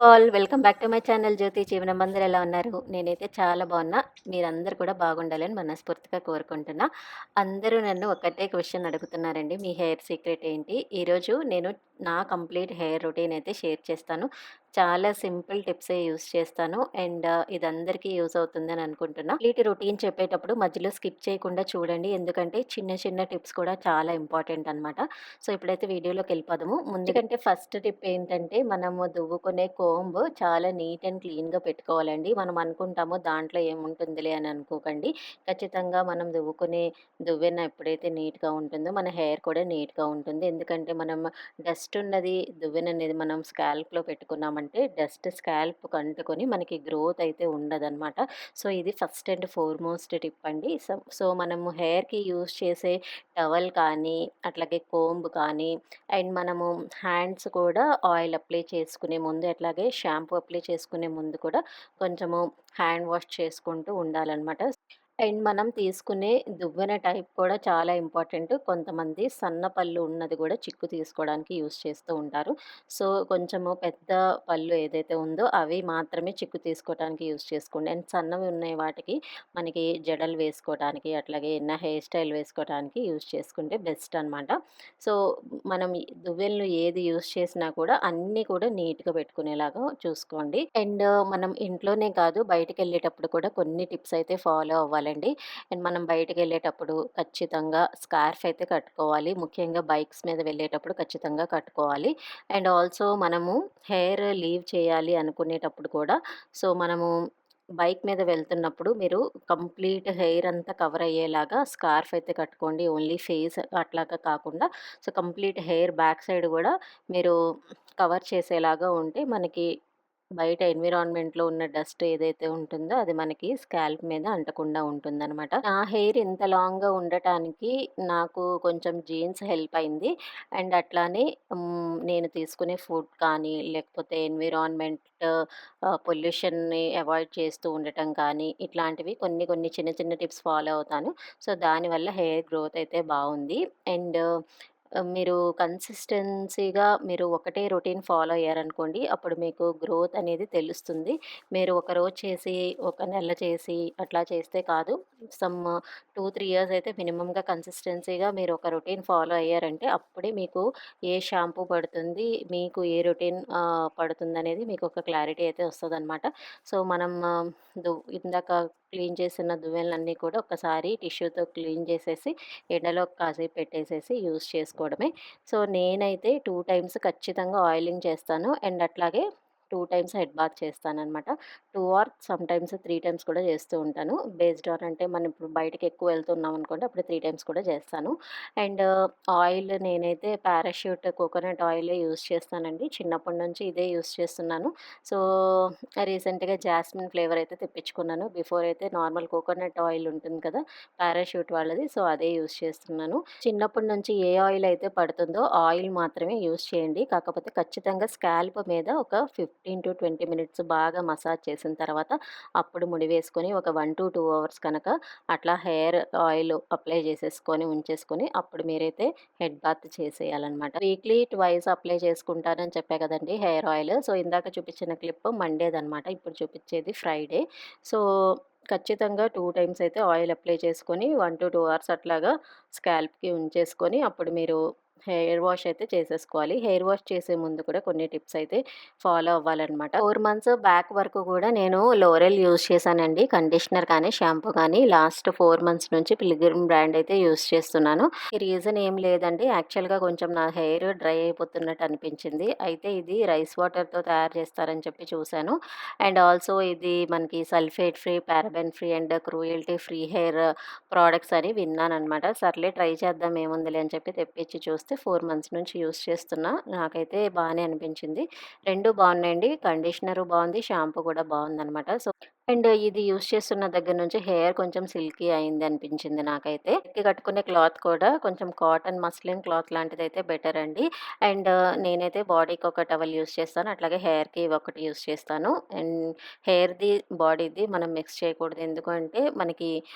Welcome back to my channel Jyothi Jeevanam. అందరూ ఎలా ఉన్నారు? నేనైతే చాలా బాగున్నా. మీరందరూ కూడా బాగుండాలని మనస్ఫూర్తిగా కోరుకుంటున్నా. అందరూ నన్ను ఒకటే క్వెషన్ అడుగుతున్నారండి. మీ హెయిర్ సీక్రెట్ ఏంటి? ఈరోజు నేను నా కంప్లీట్ హెయిర్ రొటీన్ అయితే షేర్ చేస్తాను. చాలా సింపుల్ టిప్సే యూజ్ చేస్తాను. అండ్ ఇది అందరికీ యూజ్ అవుతుందని అనుకుంటున్నా. కంప్లీట్ రొటీన్ చెప్పేటప్పుడు మధ్యలో స్కిప్ చేయకుండా చూడండి. ఎందుకంటే చిన్న చిన్న టిప్స్ కూడా చాలా ఇంపార్టెంట్ అనమాట. సో ఇప్పుడైతే వీడియోలోకి వెళ్ళిపోదాము. ముందుకంటే ఫస్ట్ టిప్ ఏంటంటే మనము దువ్వుకునే కోంబ్ చాలా నీట్ అండ్ క్లీన్‌గా పెట్టుకోవాలండి. మనం అనుకుంటాము దాంట్లో ఏముంటుందిలే అని అనుకోకండి. ఖచ్చితంగా మనం దువ్వుకునే దువ్వెన ఎప్పుడైతే నీట్‌గా ఉంటుందో మన హెయిర్ కూడా నీట్‌గా ఉంటుంది. ఎందుకంటే మనం డస్ట్ ఉన్నది దువ్వెన అనేది మనం స్కాల్ప్‌లో పెట్టుకున్నామంటే డస్ట్ స్కాల్ప్‌కి అంటుకొని మనకి గ్రోత్ అయితే ఉండదనమాట. సో ఇది ఫస్ట్ అండ్ ఫార్‌మోస్ట్ టిప్ అండి. సో మనము హెయిర్‌కి యూజ్ చేసే టవల్ కానీ, అట్లాగే కోంబ్ కానీ అండ్ మనము హ్యాండ్స్ కూడా ఆయిల్ అప్లై చేసుకునే ముందు, అట్లాగే షాంపూ అప్లై చేసుకునే ముందు కూడా కొంచెము హ్యాండ్ వాష్ చేసుకుంటూ ఉండాలనమాట. అండ్ మనం తీసుకునే దువ్వెన టైప్ కూడా చాలా ఇంపార్టెంట్. కొంతమంది సన్న పళ్ళు ఉన్నది కూడా చిక్కు తీసుకోవడానికి యూజ్ చేస్తూ ఉంటారు. సో కొంచెము పెద్ద పళ్ళు ఏదైతే ఉందో అవి మాత్రమే చిక్కు తీసుకోవడానికి యూజ్ చేసుకోండి. అండ్ సన్నవి ఉన్నాయి వాటికి మనకి జడలు వేసుకోవడానికి, అట్లాగే ఏదైనా హెయిర్ స్టైల్ వేసుకోవడానికి యూజ్ చేసుకుంటే బెస్ట్ అనమాట. సో మనం ఈ దువ్వెనలు ఏది యూజ్ చేసినా కూడా అన్నీ కూడా నీట్‌గా పెట్టుకునేలాగా చూసుకోండి. అండ్ మనం ఇంట్లోనే కాదు బయటికెళ్ళేటప్పుడు కూడా కొన్ని టిప్స్ అయితే ఫాలో అవ్వాలండి. అండ్ మనం బయటికెళ్ళేటప్పుడు ఖచ్చితంగా స్కార్ఫ్ అయితే కట్టుకోవాలి. ముఖ్యంగా బైక్స్ మీద వెళ్ళేటప్పుడు ఖచ్చితంగా కట్టుకోవాలి. అండ్ ఆల్సో మనము హెయిర్ లీవ్ చేయాలి అనుకునేటప్పుడు కూడా సో మనము బైక్ మీద వెళ్తున్నప్పుడు మీరు కంప్లీట్ హెయిర్ అంతా కవర్ అయ్యేలాగా స్కార్ఫ్ అయితే కట్టుకోండి. ఓన్లీ ఫేస్ అట్లాగా కాకుండా so complete hair back side గూడా మీరు కవర్ చేసేలాగా ఉంటే మనకి బయట ఎన్విరాన్మెంట్‌లో ఉన్న డస్ట్ ఏదైతే ఉంటుందో అది మనకి స్కాల్ప్ మీద అంటకుండా ఉంటుందనమాట. నా హెయిర్ ఇంత లాంగ్‌గా ఉండటానికి నాకు కొంచెం జీన్స్ హెల్ప్ అయింది. అండ్ అట్లానే నేను తీసుకునే ఫుడ్ కానీ, లేకపోతే ఎన్విరాన్మెంట్ పొల్యూషన్‌ని అవాయిడ్ చేస్తూ ఉండటం కానీ, ఇట్లాంటివి కొన్ని కొన్ని చిన్న చిన్న టిప్స్ ఫాలో అవుతాను. సో దానివల్ల హెయిర్ గ్రోత్ అయితే బావుంది. అండ్ మీరు కన్సిస్టెన్సీగా మీరు ఒకటే రొటీన్ ఫాలో అయ్యారనుకోండి, అప్పుడు మీకు గ్రోత్ అనేది తెలుస్తుంది. మీరు ఒకరోజు చేసి, ఒక నెల చేసి అట్లా చేస్తే కాదు. సమ్ 2, 3 ఇయర్స్ అయితే మినిమమ్‌గా కన్సిస్టెన్సీగా మీరు ఒక రొటీన్ ఫాలో అయ్యారంటే, అప్పుడే మీకు ఏ షాంపూ పడుతుంది, మీకు ఏ రొటీన్ పడుతుందనేది మీకు ఒక క్లారిటీ అయితే వస్తదనమాట. సో, మనం ఇందాక క్లీన్ చేసిన దువ్వెనలన్నీ కూడా ఒక్కసారి టిష్యూతో క్లీన్ చేసేసి ఎండలో కాసేపు పెట్టేసేసి యూజ్ చేసుకోవడమే. సో నేనైతే 2 టైమ్స్ ఖచ్చితంగా ఆయిలింగ్ చేస్తాను. అండ్ అట్లాగే 2 టైమ్స్ హెడ్ బాత్ చేస్తాననమాట. 2 ఆర్ సమ్‌టైమ్స్ 3 టైమ్స్ కూడా చేస్తూ ఉంటాను. బేస్డ్ ఆన్ అంటే మనం ఇప్పుడు బయటకి ఎక్కువ వెళ్తున్నాం అనుకోండి అప్పుడు 3 టైమ్స్ కూడా చేస్తాను. అండ్ ఆయిల్ నేనైతే పారాషూట్ కోకోనట్ ఆయిలే యూజ్ చేస్తానండి. చిన్నప్పటి నుంచి ఇదే యూజ్ చేస్తున్నాను. సో రీసెంట్‌గా జాస్మిన్ ఫ్లేవర్ అయితే తెప్పించుకున్నాను. బిఫోర్ అయితే నార్మల్ కోకోనట్ ఆయిల్ ఉంటుంది కదా! పారాషూట్ వాళ్ళది. సో అదే యూజ్ చేస్తున్నాను. చిన్నప్పటి నుంచి ఏ ఆయిల్ అయితే పడుతుందో ఆయిల్ మాత్రమే యూజ్ చేయండి. కాకపోతే ఖచ్చితంగా స్కాల్ప్ మీద ఒక 15-20 మినిట్స్ బాగా మసాజ్ చేసిన తర్వాత అప్పుడు ముడి వేసుకొని ఒక 1-2 అవర్స్ కనుక అట్లా హెయిర్ ఆయిల్ అప్లై చేసేసుకొని ఉంచేసుకొని అప్పుడు మీరైతే హెడ్ బాత్ చేసేయాలనమాట. వీక్లీ ట్వైస్ అప్లై చేసుకుంటానని చెప్పా కదండీ హెయిర్ ఆయిల్. సో ఇందాక చూపించిన క్లిప్ మండేదనమాట. ఇప్పుడు చూపించేది ఫ్రైడే. సో ఖచ్చితంగా 2 టైమ్స్ అయితే ఆయిల్ అప్లై చేసుకొని 1-2 అవర్స్ అట్లాగా స్కాల్ప్‌కి ఉంచేసుకొని అప్పుడు మీరు హెయిర్ వాష్ అయితే చేసేసుకోవాలి. హెయిర్ వాష్ చేసే ముందు కూడా కొన్ని టిప్స్ అయితే ఫాలో అవ్వాలనమాట. 4 మంత్స్ బ్యాక్ వరకు కూడా నేను లోరెల్ యూజ్ చేశానండి. కండిషనర్ కానీ, షాంపూ కానీ లాస్ట్ 4 మంత్స్ నుంచి పిల్గ్రిమ్ బ్రాండ్ అయితే యూజ్ చేస్తున్నాను. ఈ రీజన్ ఏం లేదండి. యాక్చువల్‌గా కొంచెం నా హెయిర్ డ్రై అయిపోతున్నట్టు అనిపించింది. అయితే ఇది రైస్ వాటర్‌తో తయారు చేస్తారని చెప్పి చూసాను. అండ్ ఆల్సో ఇది మనకి sulphate free, paraben free and cruelty free hair products అని విన్నాననమాట. సర్లే ట్రై చేద్దాం ఏముందిలే అని చెప్పి తెప్పించి చూస్తే 4 మంత్స్ నుంచి యూజ్ చేస్తున్నా. నాకైతే బానే అనిపించింది. 2 బాగున్నాయండి. కండిషనరు బావుంది. షాంపూ కూడా బావుందనమాట. సో అండ్ ఇది యూజ్ చేస్తున్న దగ్గర నుంచి హెయిర్ కొంచెం సిల్కీ అయింది అనిపించింది నాకైతే. నెక్‌కి కట్టుకునే క్లాత్ కూడా కొంచెం కాటన్ మస్లిన్ క్లాత్ లాంటిదైతే బెటర్ అండి. అండ్ నేనైతే బాడీకి ఒక టవల్ యూజ్ చేస్తాను. అట్లాగే హెయిర్‌కి ఒకటి యూజ్ చేస్తాను. అండ్ హెయిర్‌ది, బాడీది మనం మిక్స్ చేయకూడదు. ఎందుకంటే మనకి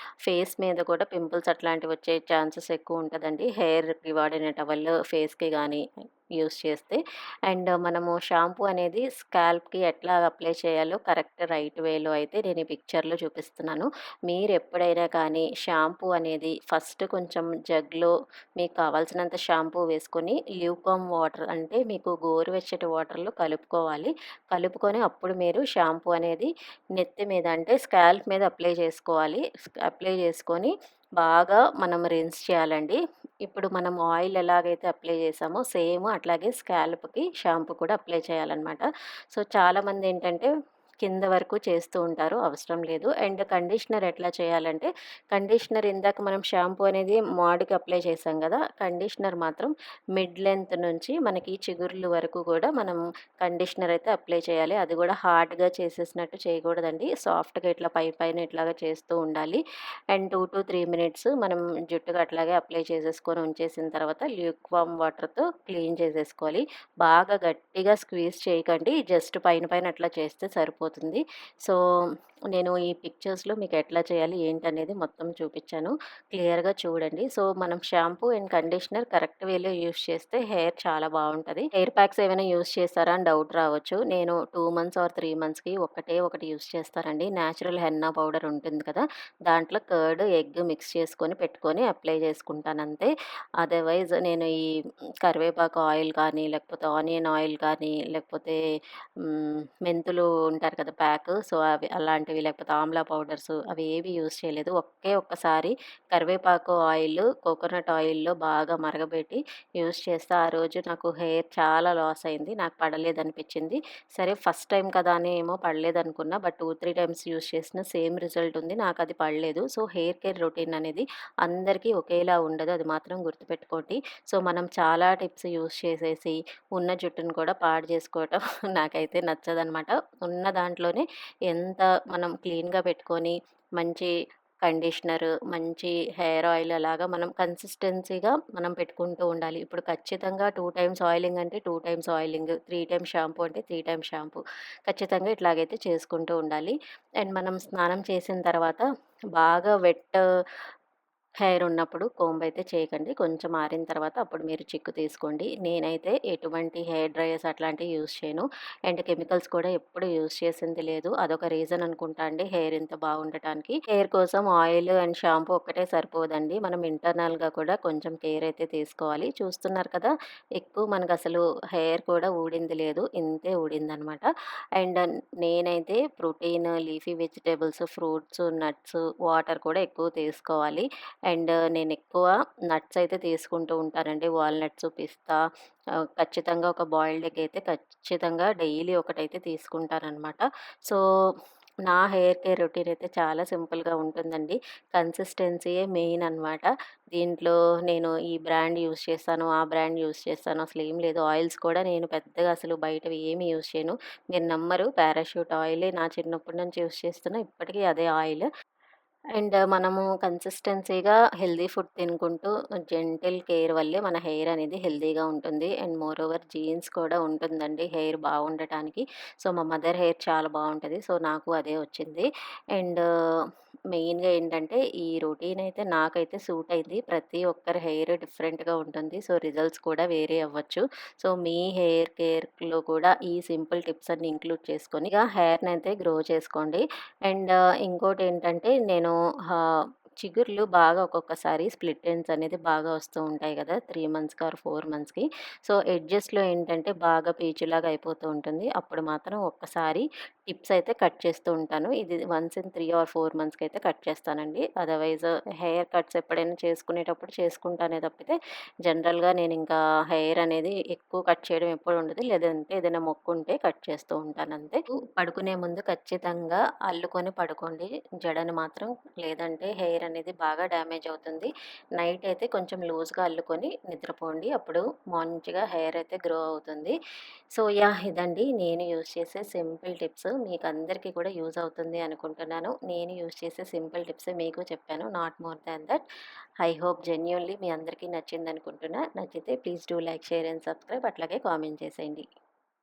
ఫేస్ మీద కూడా పింపుల్స్ అట్లాంటివి వచ్చే ఛాన్సెస్ ఎక్కువ ఉంటదండి. హెయిర్‌కి వాడిన టవల్ ఫేస్‌కి గానీ యూజ్ చేస్తే. అండ్ మనము షాంపూ అనేది స్కాల్ప్‌కి ఎట్లా అప్లై చేయాలో కరెక్ట్ రైట్ వేలో అయితే నేను ఈ పిక్చర్‌లో చూపిస్తున్నాను. మీరెప్పుడైనా కానీ షాంపూ అనేది ఫస్ట్ కొంచెం జగ్‌లో మీకు కావాల్సినంత షాంపూ వేసుకొని ల్యూకామ్ వాటర్ అంటే మీకు గోరువెచ్చటి వాటర్‌లో కలుపుకోవాలి. కలుపుకొని అప్పుడు మీరు షాంపూ అనేది నెత్తి మీద అంటే స్కాల్ప్ మీద అప్లై చేసుకోవాలి. అప్లై చేసుకొని బాగా మనం రిన్స్ చేయాలండి. ఇప్పుడు మనం ఆయిల్ ఎలాగైతే అప్లై చేసామో సేమ్ అట్లాగే స్కాల్ప్‌కి షాంపూ కూడా అప్లై చేయాలనమాట. సో, చాలామందేంటంటే కింద వరకు చేస్తూ ఉంటారు. అవసరం లేదు. అండ్ కండిషనర్ ఎట్లా చేయాలంటే, కండిషనర్ ఇందాక మనం షాంపూ అనేది మాడుకి అప్లై చేసాం గదా! కండిషనర్ మాత్రం మిడ్ లెంత్ నుంచి మనకి చిగుర్లు వరకు గూడా మనం కండిషనర్ అయితే అప్లై చేయాలి. అది గూడా హార్డ్‌గా చేసేసినట్టు చేయకూడదండి. సాఫ్ట్‌గా ఇట్లా పైన ఇట్లాగా చేస్తూ ఉండాలి. అండ్ 2-3 మినిట్స్ మనం జుట్టుకి అట్లాగే అప్లై చేసేసుకొని ఉంచేసిన తర్వాత ల్యూక్ వార్మ్ వాటర్‌తో క్లీన్ చేసేసుకోవాలి. బాగా గట్టిగా స్క్వీజ్ చేయకండి. జస్ట్ పైన అట్లా చేస్తే సరిపోతుంది. సో, నేను ఈ పిక్చర్స్‌లో మీకు ఎట్లా చేయాలి ఏంటనేది మొత్తం చూపిచ్చాను. క్లియర్‌గా చూడండి. సో, మనం షాంపూ అండ్ కండిషనర్ కరెక్ట్ వేలో యూజ్ చేస్తే హెయిర్ చాలా బావుంటది. హెయిర్ ప్యాక్స్ ఏమైనా యూజ్ చేస్తారా అని డౌట్ రావచ్చు. నేను 2 మంత్స్ ఆర్ 3 మంత్స్‌కి ఒకటి యూజ్ చేస్తానండి. నేచురల్ హెన్నా పౌడర్ ఉంటుంది కదా! దాంట్లో కర్డ్, ఎగ్ మిక్స్ చేసుకొని పెట్టుకొని అప్లై చేసుకుంటానంతే. అదర్‌వైజ్ నేను ఈ కరివేపాకు ఆయిల్ కానీ, లేకపోతే ఆనియన్ ఆయిల్ కానీ, లేకపోతే మెంతులు ఉంటారు కదా ప్యాక్. సో, అవి అలాంటివి లేకపోతే ఆమ్లా పౌడర్స్ అవి ఏవి యూజ్ చేయలేదు. ఒక్కసారి కరివేపాకు ఆయిల్, కోకోనట్ ఆయిల్‌లో బాగా మరగబెట్టి యూజ్ చేస్తే ఆ రోజు నాకు హెయిర్ చాలా లాస్ అయింది. నాకు పడలేదనిపించింది. సరే ఫస్ట్ టైమ్ కదా అని ఏమో పడలేదనుకున్నా. బట్ 2, 3 టైమ్స్ యూజ్ చేసిన సేమ్ రిజల్ట్ ఉంది. నాకది పడలేదు. సో, హెయిర్ కేర్ రొటీన్ అనేది అందరికీ ఒకేలా ఉండదు. అది మాత్రం గుర్తుపెట్టుకోండి. సో, మనం చాలా టిప్స్ యూజ్ చేసేసి ఉన్న జుట్టును కూడా పాడు చేసుకోవటం నాకైతే నచ్చదనమాట. ఉన్న దాంట్లోనే ఎంత మనం క్లీన్‌గా పెట్టుకొని మంచి కండిషనర్, మంచి హెయిర్ ఆయిల్ అలాగా మనం కన్సిస్టెన్సీగా మనం పెట్టుకుంటూ ఉండాలి. ఇప్పుడు ఖచ్చితంగా 2 టైమ్స్ ఆయిలింగ్ అంటే 2 టైమ్స్ ఆయిలింగ్, 3 టైమ్స్ షాంపూ అంటే 3 టైమ్స్ షాంపూ. ఖచ్చితంగా ఇట్లాగైతే చేసుకుంటూ ఉండాలి. అండ్ మనం స్నానం చేసిన తర్వాత బాగా హెయిర్ ఉన్నప్పుడు కోంబ్ అయితే చేయకండి. కొంచెం ఆరిన తర్వాత అప్పుడు మీరు చిక్కు తీసుకోండి. నేనైతే ఎటువంటి హెయిర్ డ్రైయర్స్ అట్లాంటివి యూజ్ చేయను. అండ్ కెమికల్స్ కూడా ఎప్పుడు యూజ్ చేసింది లేదు. అదొక రీజన్ అనుకుంటా అండి హెయిర్ ఇంత బాగుండటానికి. హెయిర్ కోసం ఆయిల్ అండ్ షాంపూ ఒక్కటే సరిపోదండి. మనం ఇంటర్నల్‌గా కూడా కొంచెం కేర్ అయితే తీసుకోవాలి. చూస్తున్నారు కదా! ఎక్కువ మనకసలు హెయిర్ కూడా ఊడింది లేదు. ఇంతే ఊడిందనమాట. అండ్ నేనైతే protein, leafy vegetables, fruits, nuts, water కూడా ఎక్కువ తీసుకోవాలి. అండ్ నేనెక్కువ నట్స్ అయితే తీసుకుంటూ ఉంటానండి. వాల్‌నట్స్, పిస్తా ఖచ్చితంగా ఒక బాయిల్డ్ ఎగ్ అయితే ఖచ్చితంగా డైలీ ఒకటైతే తీసుకుంటాననమాట. సో, నా హెయిర్ కేర్ రొటీన్ అయితే చాలా సింపుల్‌గా ఉంటుందండి. కన్సిస్టెన్సీయే మెయిన్ అనమాట. దీంట్లో నేను ఈ బ్రాండ్ యూజ్ చేస్తాను, ఆ బ్రాండ్ యూజ్ చేస్తాను అసలేం లేదు. ఆయిల్స్ కూడా నేను పెద్దగా అసలు బయటవి ఏమి యూజ్ చేయను. మీరు నమ్మరు పారాషూట్ ఆయిలే నా చిన్నప్పటి నుంచి యూజ్ చేస్తున్నా. ఇప్పటికీ అదే ఆయిల్. అండ్ మనము కన్సిస్టెన్సీగా హెల్తీ ఫుడ్ తినుకుంటూ జెంటిల్ కేర్ వల్లే మన హెయిర్ అనేది హెల్తీగా ఉంటుంది. అండ్ మోర్ ఓవర్ జీన్స్ కూడా ఉంటుందండి హెయిర్ బాగుండటానికి. సో, మా మదర్ హెయిర్ చాలా బాగుంటుంది. సో, నాకు అదే వచ్చింది. అండ్ మెయిన్‌గా ఏంటంటే ఈ రొటీన్ అయితే నాకైతే సూట్ అయింది. ప్రతి ఒక్కరి హెయిర్ డిఫరెంట్‌గా ఉంటుంది. సో, రిజల్ట్స్ కూడా వేరీ అవ్వచ్చు. సో, మీ హెయిర్ కేర్‌లో కూడా ఈ సింపుల్ టిప్స్ అన్ని ఇంక్లూడ్ చేసుకొని ఇక హెయిర్‌నైతే గ్రో చేసుకోండి. అండ్ ఇంకోటేంటంటే నేను చిగుర్లు బాగా ఒక్కొక్కసారి స్ప్లిట్ ఎండ్స్ అనేది బాగా వస్తూ ఉంటాయి కదా! 3 మంత్స్‌కి ఆర్ 4 మంత్స్‌కి. సో, ఎడ్జెస్‌లో ఏంటంటే బాగా పీచులాగా అయిపోతూ ఉంటుంది. అప్పుడు మాత్రం ఒక్కసారి టిప్స్ అయితే కట్ చేస్తూ ఉంటాను. ఇది వన్స్ ఇన్ 3 ఆర్ 4 మంత్స్‌కైతే కట్ చేస్తానండి. అదర్‌వైజ్ హెయిర్ కట్స్ ఎప్పుడైనా చేసుకునేటప్పుడు చేసుకుంటానే తప్పితే జనరల్‌గా నేనింకా హెయిర్ అనేది ఎక్కువ కట్ చేయడం ఎప్పుడు ఉండదు. లేదంటే ఏదైనా మొక్కుంటే కట్ చేస్తూ ఉంటానంతే. పడుకునే ముందు ఖచ్చితంగా అల్లుకొని పడుకోండి జడను మాత్రం. లేదంటే హెయిర్ అనేది బాగా డ్యామేజ్ అవుతుంది. నైట్ అయితే కొంచెం లూజ్‌గా అల్లుకొని నిద్రపోండి. అప్పుడు మంచిగా హెయిర్ అయితే గ్రో అవుతుంది. So, yeah! ఇదండి నేను యూజ్ చేసే సింపుల్ టిప్స్. మీకందరికీ కూడా యూజ్ అవుతుంది అనుకుంటున్నాను. నేను యూజ్ చేసే సింపుల్ టిప్సే మీకు చెప్పాను. Not more than that. I hope genuinely మీ అందరికీ నచ్చిందనుకుంటున్నా. నచ్చితే please do like, share and subscribe. అట్లాగే కామెంట్ చేసేయండి.